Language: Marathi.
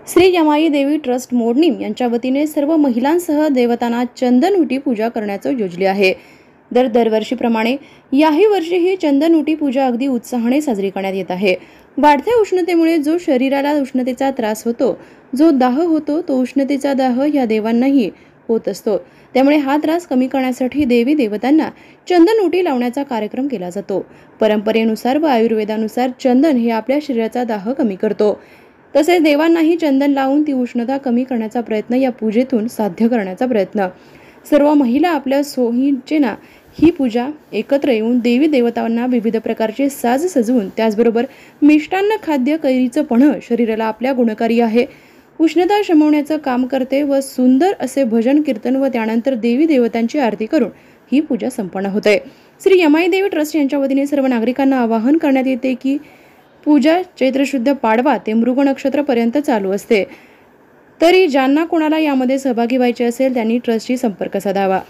श्री यमाई देवी ट्रस्ट मोडणीम यांच्या वतीने सर्व महिलांसह देवतांना चंदनउटी पूजा करण्याचं योजले आहे। दरवर्षीप्रमाणे याही वर्षीही चंदनउटी पूजा अगदी उत्साहाने साजरी करण्यात येत आहे। वाढत्या उष्णतेमुळे जो शरीराला उष्णतेचा त्रास होतो, जो दाह होतो, तो उष्णतेचा दाह या देवांनाही होत असतो। त्यामुळे हा त्रास कमी करण्यासाठी देवी देवतांना चंदनउटी लावण्याचा कार्यक्रम केला जातो। परंपरेनुसार व आयुर्वेदानुसार चंदन हे आपल्या शरीराचा दाह कमी करतो। तसेच देवांनाही चंदन लावून ती उष्णता कमी करण्याचा प्रयत्न या पूजेतून साध्य करण्याचा प्रयत्न। सर्व महिला आपल्या सोयीचेना ही पूजा एकत्र येऊन देवी देवतांना विविध प्रकारचे साज सजवून, त्याचबरोबर मिष्टान्न खाद्य कैरीचं पन्ह शरीराला आपल्या गुणकारी आहे, उष्णता शमवण्याचं काम करते व सुंदर असे भजन कीर्तन व त्यानंतर देवी देवतांची आरती करून ही पूजा संपन्न होते। श्री यमाई देवी ट्रस्ट यांच्या वतीने सर्व नागरिकांना आवाहन करण्यात येते की पूजा चैत्र शुद्ध पाडवा ते मृग नक्षत्र पर्यंत चालू असते। तरी ज्यांना कोणाला यामध्ये सहभागी व्हायचे असेल त्यांनी ट्रस्टशी संपर्क साधावा।